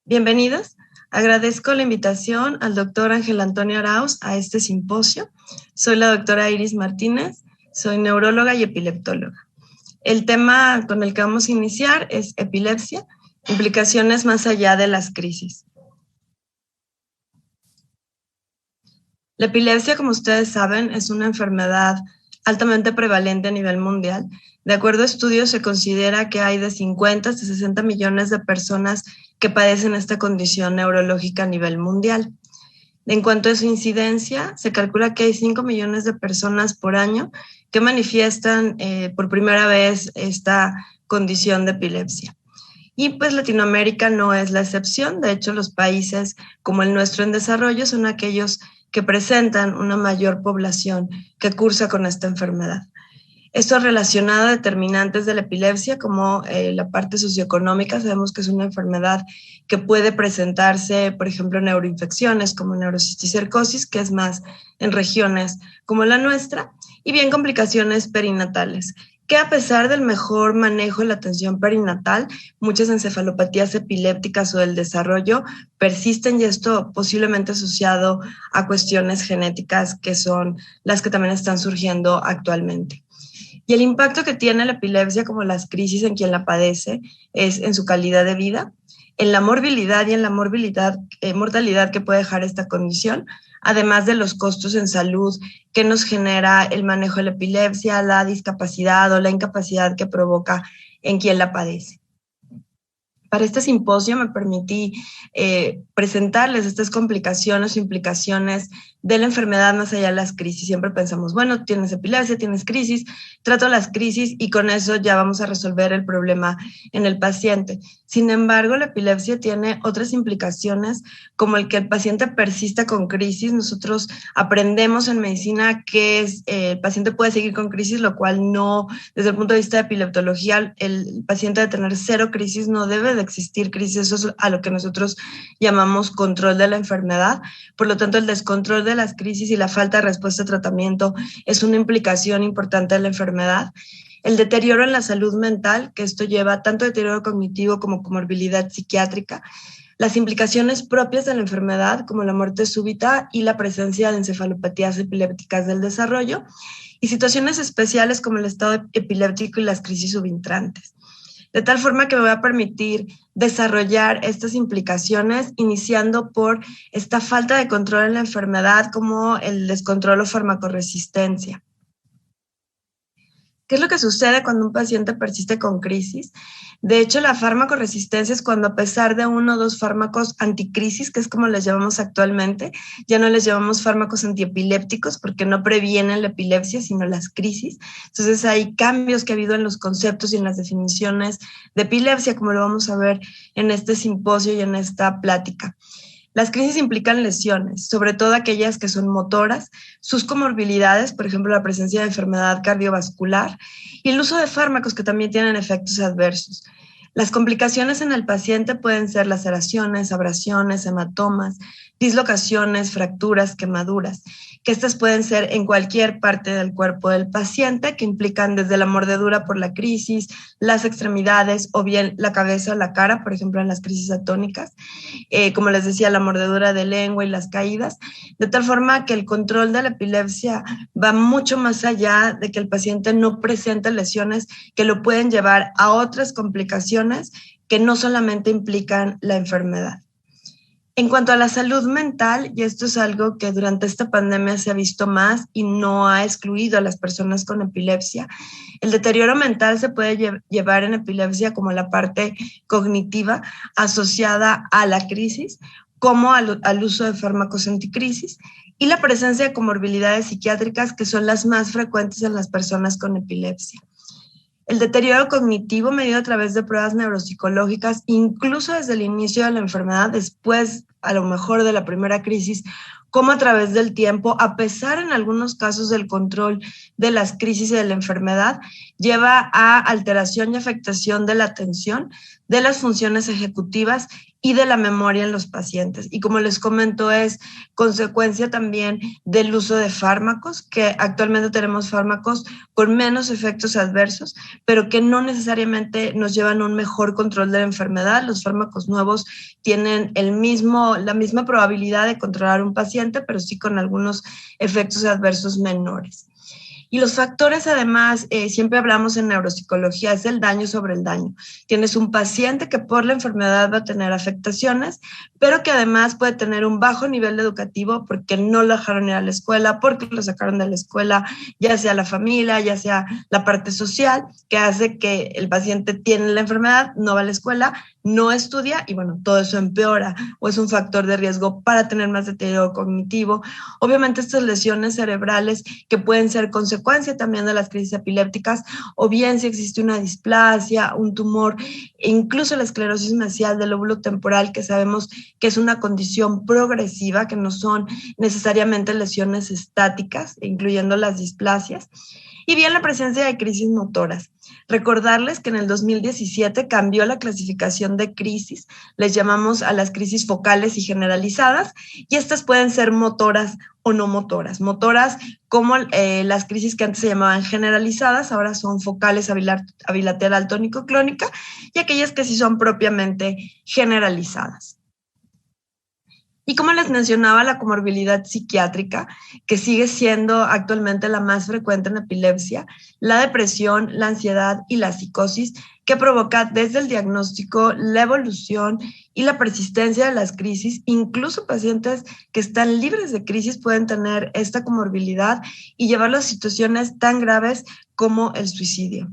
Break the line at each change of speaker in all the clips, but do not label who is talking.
Bienvenidos. Agradezco la invitación al doctor Ángel Antonio Arauz a este simposio. Soy la doctora Iris Martínez, soy neuróloga y epileptóloga. El tema con el que vamos a iniciar es epilepsia, implicaciones más allá de las crisis. La epilepsia, como ustedes saben, es una enfermedad altamente prevalente a nivel mundial. De acuerdo a estudios, se considera que hay de 50 hasta 60 millones de personas que padecen esta condición neurológica a nivel mundial. En cuanto a su incidencia, se calcula que hay 5 millones de personas por año que manifiestan por primera vez esta condición de epilepsia. Y pues Latinoamérica no es la excepción. De hecho, los países como el nuestro en desarrollo son aquellos que presentan una mayor población que cursa con esta enfermedad. Esto relacionado a determinantes de la epilepsia, como la parte socioeconómica, sabemos que es una enfermedad que puede presentarse, por ejemplo, en neuroinfecciones como neurocisticercosis, que es más en regiones como la nuestra, y bien complicaciones perinatales, que a pesar del mejor manejo de la atención perinatal, muchas encefalopatías epilépticas o del desarrollo persisten, y esto posiblemente asociado a cuestiones genéticas que son las que también están surgiendo actualmente. Y el impacto que tiene la epilepsia, como las crisis en quien la padece, es en su calidad de vida, en la morbilidad y en la mortalidad que puede dejar esta condición, además de los costos en salud que nos genera el manejo de la epilepsia, la discapacidad o la incapacidad que provoca en quien la padece. Para este simposio me permití presentarles estas complicaciones o implicaciones de la enfermedad más allá de las crisis. Siempre pensamos, bueno, tienes epilepsia, tienes crisis, trato las crisis y con eso ya vamos a resolver el problema en el paciente. Sin embargo, la epilepsia tiene otras implicaciones, como el que el paciente persista con crisis. Nosotros aprendemos en medicina que el paciente puede seguir con crisis, lo cual no, desde el punto de vista de epileptología, el paciente de tener 0 crisis no debe de existir crisis. Eso es a lo que nosotros llamamos control de la enfermedad. Por lo tanto, el descontrol de las crisis y la falta de respuesta a tratamiento es una implicación importante de la enfermedad. El deterioro en la salud mental, que esto lleva tanto deterioro cognitivo como comorbilidad psiquiátrica, las implicaciones propias de la enfermedad, como la muerte súbita y la presencia de encefalopatías epilépticas del desarrollo, y situaciones especiales como el estado epiléptico y las crisis subintrantes. De tal forma que me va a permitir desarrollar estas implicaciones, iniciando por esta falta de control en la enfermedad, como el descontrol o farmacoresistencia. ¿Qué es lo que sucede cuando un paciente persiste con crisis? De hecho, la farmacoresistencia es cuando, a pesar de 1 o 2 fármacos anticrisis, que es como les llamamos actualmente, ya no les llamamos fármacos antiepilépticos porque no previenen la epilepsia, sino las crisis. Entonces hay cambios que ha habido en los conceptos y en las definiciones de epilepsia, como lo vamos a ver en este simposio y en esta plática. Las crisis implican lesiones, sobre todo aquellas que son motoras, sus comorbilidades, por ejemplo, la presencia de enfermedad cardiovascular, y el uso de fármacos que también tienen efectos adversos. Las complicaciones en el paciente pueden ser laceraciones, abrasiones, hematomas, dislocaciones, fracturas, quemaduras, que estas pueden ser en cualquier parte del cuerpo del paciente, que implican desde la mordedura por la crisis, las extremidades o bien la cabeza o la cara, por ejemplo, en las crisis atónicas, como les decía, la mordedura de lengua y las caídas, de tal forma que el control de la epilepsia va mucho más allá de que el paciente no presente lesiones que lo pueden llevar a otras complicaciones que no solamente implican la enfermedad. En cuanto a la salud mental, y esto es algo que durante esta pandemia se ha visto más y no ha excluido a las personas con epilepsia, el deterioro mental se puede llevar en epilepsia como la parte cognitiva asociada a la crisis, como al uso de fármacos anticrisis, y la presencia de comorbilidades psiquiátricas, que son las más frecuentes en las personas con epilepsia. El deterioro cognitivo medido a través de pruebas neuropsicológicas, incluso desde el inicio de la enfermedad, después a lo mejor de la primera crisis, como a través del tiempo, a pesar en algunos casos del control de las crisis y de la enfermedad, lleva a alteración y afectación de la atención, de las funciones ejecutivas y de la memoria en los pacientes. Y como les comento, es consecuencia también del uso de fármacos, que actualmente tenemos fármacos con menos efectos adversos, pero que no necesariamente nos llevan a un mejor control de la enfermedad. Los fármacos nuevos tienen la misma probabilidad de controlar un paciente, pero sí con algunos efectos adversos menores. Y los factores, además, siempre hablamos en neuropsicología, es el daño sobre el daño. Tienes un paciente que por la enfermedad va a tener afectaciones, pero que además puede tener un bajo nivel educativo porque no lo dejaron ir a la escuela, porque lo sacaron de la escuela, ya sea la familia, ya sea la parte social, que hace que el paciente tiene la enfermedad, no va a la escuela, no estudia y bueno, todo eso empeora o es un factor de riesgo para tener más deterioro cognitivo. Obviamente estas lesiones cerebrales que pueden ser consecuencia también de las crisis epilépticas o bien si existe una displasia, un tumor, e incluso la esclerosis mesial del lóbulo temporal, que sabemos que es una condición progresiva, que no son necesariamente lesiones estáticas, incluyendo las displasias. Y bien la presencia de crisis motoras. Recordarles que en el 2017 cambió la clasificación de crisis, les llamamos a las crisis focales y generalizadas, y estas pueden ser motoras o no motoras. Motoras como las crisis que antes se llamaban generalizadas, ahora son focales a bilateral tónico-clónica, y aquellas que sí son propiamente generalizadas. Y como les mencionaba, la comorbilidad psiquiátrica, que sigue siendo actualmente la más frecuente en epilepsia, la depresión, la ansiedad y la psicosis, que provoca desde el diagnóstico, la evolución y la persistencia de las crisis. Incluso pacientes que están libres de crisis pueden tener esta comorbilidad y llevarlo a situaciones tan graves como el suicidio.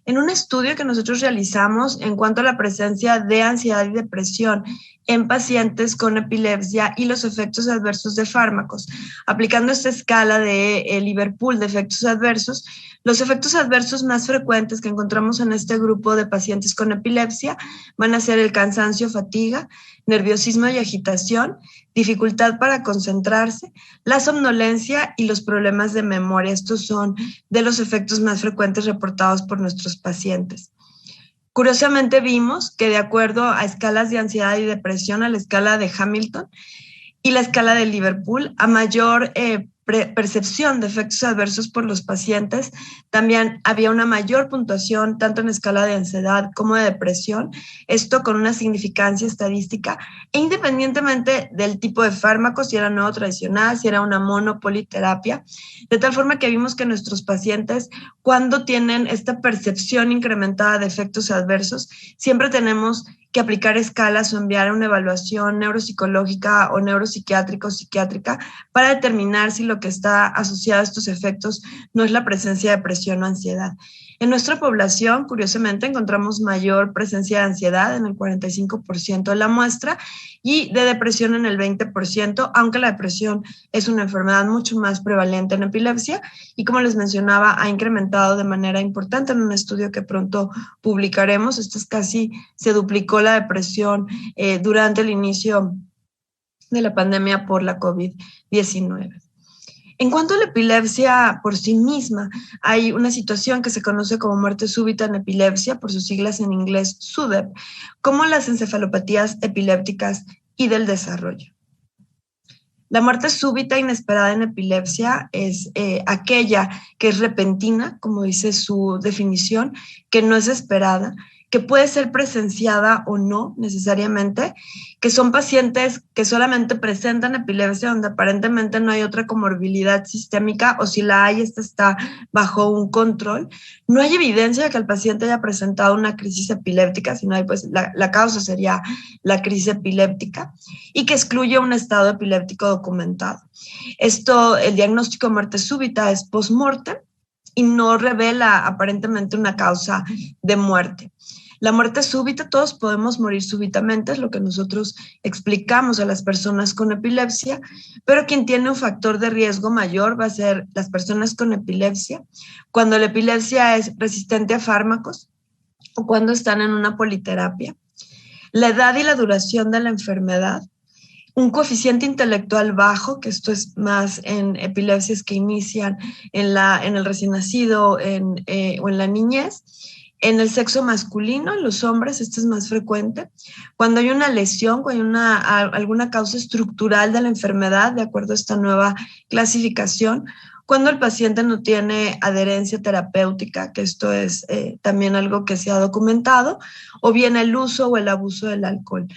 En un estudio que nosotros realizamos en cuanto a la presencia de ansiedad y depresión en pacientes con epilepsia y los efectos adversos de fármacos, aplicando esta escala de Liverpool de efectos adversos, los efectos adversos más frecuentes que encontramos en este grupo de pacientes con epilepsia van a ser el cansancio, fatiga, nerviosismo y agitación, dificultad para concentrarse, la somnolencia y los problemas de memoria. Estos son de los efectos más frecuentes reportados por nuestros pacientes. Curiosamente vimos que de acuerdo a escalas de ansiedad y depresión, a la escala de Hamilton y la escala de Liverpool, a mayor percepción de efectos adversos por los pacientes, también había una mayor puntuación tanto en escala de ansiedad como de depresión, esto con una significancia estadística e independientemente del tipo de fármaco, si era nuevo tradicional, si era una monopoliterapia, de tal forma que vimos que nuestros pacientes, cuando tienen esta percepción incrementada de efectos adversos, siempre tenemos que aplicar escalas o enviar a una evaluación neuropsicológica o neuropsiquiátrica o psiquiátrica para determinar si lo que está asociado a estos efectos no es la presencia de depresión o ansiedad. En nuestra población, curiosamente, encontramos mayor presencia de ansiedad en el 45% de la muestra y de depresión en el 20%, aunque la depresión es una enfermedad mucho más prevalente en epilepsia y, como les mencionaba, ha incrementado de manera importante en un estudio que pronto publicaremos. Esto es casi, se duplicó la depresión durante el inicio de la pandemia por la COVID-19. En cuanto a la epilepsia por sí misma, hay una situación que se conoce como muerte súbita en epilepsia, por sus siglas en inglés SUDEP, como las encefalopatías epilépticas y del desarrollo. La muerte súbita inesperada en epilepsia es aquella que es repentina, como dice su definición, que no es esperada, que puede ser presenciada o no necesariamente, que son pacientes que solamente presentan epilepsia donde aparentemente no hay otra comorbilidad sistémica o si la hay, esta está bajo un control. No hay evidencia de que el paciente haya presentado una crisis epiléptica, sino hay, pues, la causa sería la crisis epiléptica y que excluye un estado epiléptico documentado. Esto, el diagnóstico de muerte súbita es post-mortem y no revela aparentemente una causa de muerte. La muerte súbita, todos podemos morir súbitamente, es lo que nosotros explicamos a las personas con epilepsia, pero quien tiene un factor de riesgo mayor va a ser las personas con epilepsia, cuando la epilepsia es resistente a fármacos o cuando están en una politerapia. La edad y la duración de la enfermedad, un coeficiente intelectual bajo, que esto es más en epilepsias que inician en el recién nacido o en la niñez, En el sexo masculino, en los hombres, esto es más frecuente. Cuando hay una lesión, cuando hay alguna causa estructural de la enfermedad, de acuerdo a esta nueva clasificación, cuando el paciente no tiene adherencia terapéutica, que esto es también algo que se ha documentado, o bien el uso o el abuso del alcohol.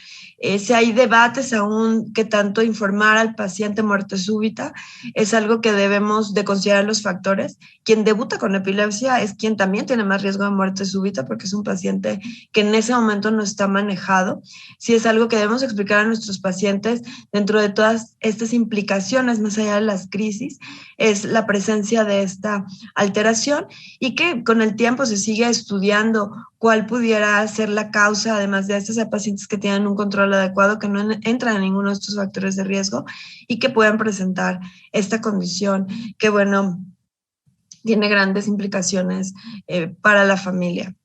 Si hay debates aún que tanto informar al paciente muerte súbita, es algo que debemos de considerar los factores. Quien debuta con epilepsia es quien también tiene más riesgo de muerte súbita porque es un paciente que en ese momento no está manejado. Sí es algo que debemos explicar a nuestros pacientes dentro de todas estas implicaciones, más allá de las crisis, es la presencia de esta alteración y que con el tiempo se sigue estudiando cuál pudiera ser la causa, además de estos pacientes que tienen un control adecuado, que no entran en ninguno de estos factores de riesgo y que puedan presentar esta condición que, bueno, tiene grandes implicaciones para la familia.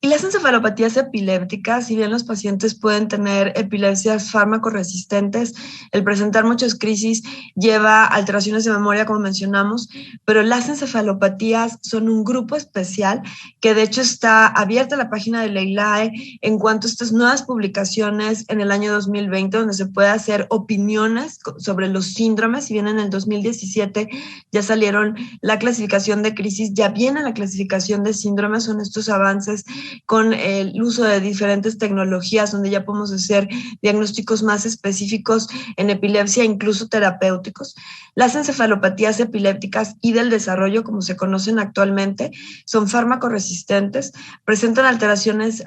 Y las encefalopatías epilépticas, si bien los pacientes pueden tener epilepsias fármaco-resistentes, el presentar muchas crisis lleva alteraciones de memoria, como mencionamos, pero las encefalopatías son un grupo especial que de hecho está abierta la página de la ILAE en cuanto a estas nuevas publicaciones en el año 2020, donde se puede hacer opiniones sobre los síndromes. Si bien en el 2017 ya salieron la clasificación de crisis, ya viene la clasificación de síndromes, son estos avances con el uso de diferentes tecnologías donde ya podemos hacer diagnósticos más específicos en epilepsia, incluso terapéuticos. Las encefalopatías epilépticas y del desarrollo, como se conocen actualmente, son fármaco-resistentes, presentan alteraciones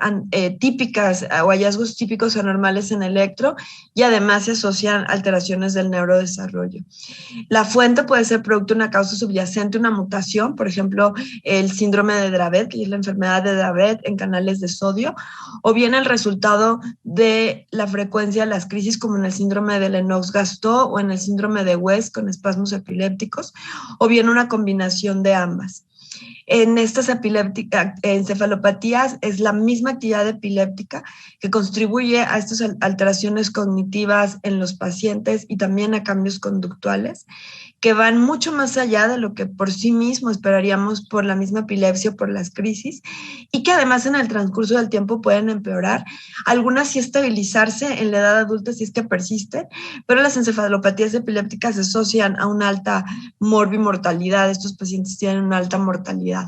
típicas o hallazgos típicos anormales en electro y además se asocian alteraciones del neurodesarrollo. La fuente puede ser producto de una causa subyacente, una mutación, por ejemplo, el síndrome de Dravet, que es la enfermedad de Dravet en canales de sodio, o bien el resultado de la frecuencia de las crisis, como en el síndrome de Lennox-Gastaut o en el síndrome de West con espasmos epilépticos, o bien una combinación de ambas. En estas encefalopatías es la misma actividad epiléptica que contribuye a estas alteraciones cognitivas en los pacientes y también a cambios conductuales que van mucho más allá de lo que por sí mismo esperaríamos por la misma epilepsia o por las crisis y que además en el transcurso del tiempo pueden empeorar, algunas sí estabilizarse en la edad adulta si es que persisten, pero las encefalopatías epilépticas se asocian a una alta morbimortalidad, estos pacientes tienen una alta mortalidad.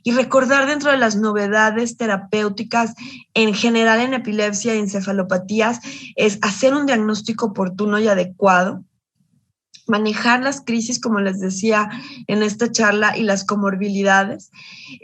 Y recordar dentro de las novedades terapéuticas en general en epilepsia y encefalopatías es hacer un diagnóstico oportuno y adecuado, manejar las crisis, como les decía en esta charla, y las comorbilidades.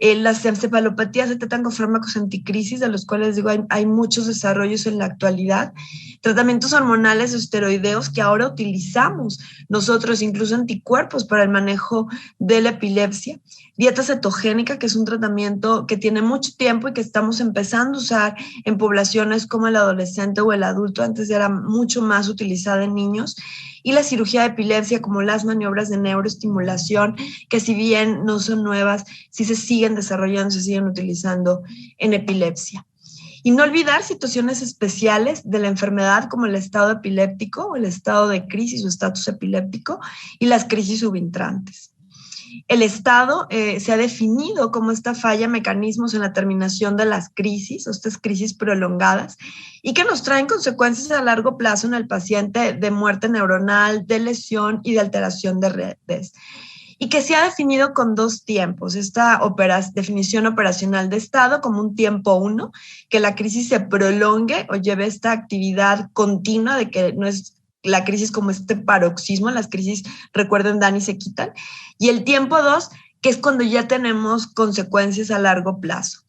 Las encefalopatías se tratan con fármacos anticrisis, de los cuales digo hay muchos desarrollos en la actualidad. Tratamientos hormonales esteroideos que ahora utilizamos nosotros, incluso anticuerpos para el manejo de la epilepsia. Dieta cetogénica, que es un tratamiento que tiene mucho tiempo y que estamos empezando a usar en poblaciones como el adolescente o el adulto. Antes era mucho más utilizada en niños. Y la cirugía de epilepsia, como las maniobras de neuroestimulación, que si bien no son nuevas, sí se siguen desarrollando, se siguen utilizando en epilepsia. Y no olvidar situaciones especiales de la enfermedad como el estado epiléptico o el estado de crisis o estatus epiléptico y las crisis subintrantes. El Estado se ha definido como esta falla mecanismos en la terminación de las crisis o estas crisis prolongadas y que nos traen consecuencias a largo plazo en el paciente de muerte neuronal, de lesión y de alteración de redes. Y que se ha definido con dos tiempos, esta definición operacional de estado como un tiempo 1, que la crisis se prolongue o lleve esta actividad continua de que no es la crisis como este paroxismo, las crisis, recuerden, dan y se quitan, y el tiempo 2, que es cuando ya tenemos consecuencias a largo plazo.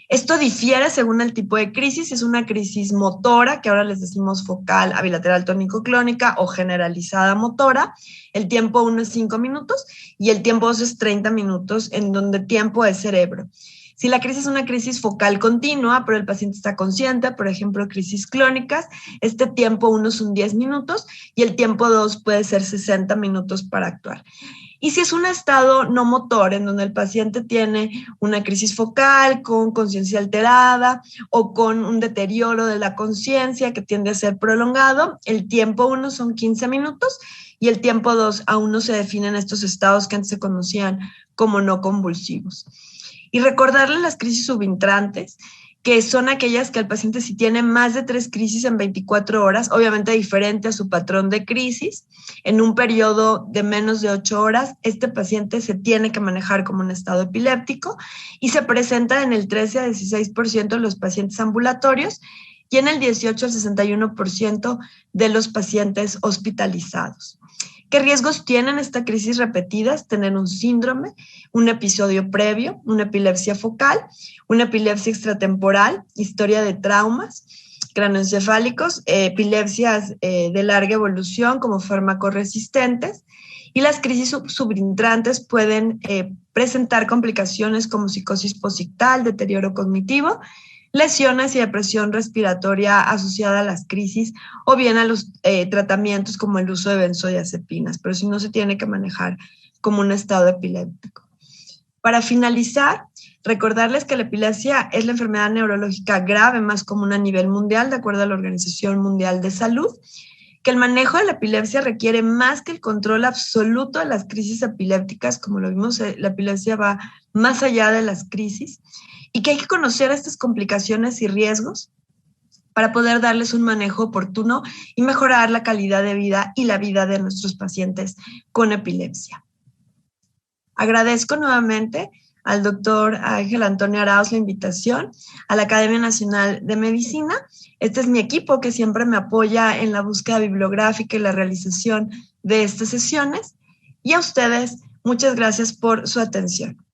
Esto difiere según el tipo de crisis, es una crisis motora, que ahora les decimos focal, bilateral tónico-clónica o generalizada motora. El tiempo 1 es 5 minutos y el tiempo 2 es 30 minutos, en donde tiempo es cerebro. Si la crisis es una crisis focal continua, pero el paciente está consciente, por ejemplo, crisis clónicas, este tiempo 1 son 10 minutos y el tiempo 2 puede ser 60 minutos para actuar. Y si es un estado no motor, en donde el paciente tiene una crisis focal con conciencia alterada o con un deterioro de la conciencia que tiende a ser prolongado, el tiempo 1 son 15 minutos y el tiempo 2 aún no se definen estos estados que antes se conocían como no convulsivos. Y recordarle las crisis subintrantes, que son aquellas que el paciente, si tiene más de 3 crisis en 24 horas, obviamente diferente a su patrón de crisis, en un periodo de menos de 8 horas, este paciente se tiene que manejar como un estado epiléptico y se presenta en el 13 a 16% de los pacientes ambulatorios y en el 18 al 61% de los pacientes hospitalizados. ¿Qué riesgos tienen estas crisis repetidas? Tener un síndrome, un episodio previo, una epilepsia focal, una epilepsia extratemporal, historia de traumas craneoencefálicos, epilepsias de larga evolución como farmacoresistentes, y las crisis subintrantes pueden presentar complicaciones como psicosis posictal, deterioro cognitivo, lesiones y depresión respiratoria asociada a las crisis o bien a los tratamientos como el uso de benzodiazepinas, pero si no se tiene que manejar como un estado epiléptico. Para finalizar, recordarles que la epilepsia es la enfermedad neurológica grave más común a nivel mundial, de acuerdo a la Organización Mundial de Salud, que el manejo de la epilepsia requiere más que el control absoluto de las crisis epilépticas, como lo vimos, la epilepsia va más allá de las crisis, y que hay que conocer estas complicaciones y riesgos para poder darles un manejo oportuno y mejorar la calidad de vida y la vida de nuestros pacientes con epilepsia. Agradezco nuevamente al doctor Ángel Antonio Arauz la invitación a la Academia Nacional de Medicina. Este es mi equipo que siempre me apoya en la búsqueda bibliográfica y la realización de estas sesiones. Y a ustedes, muchas gracias por su atención.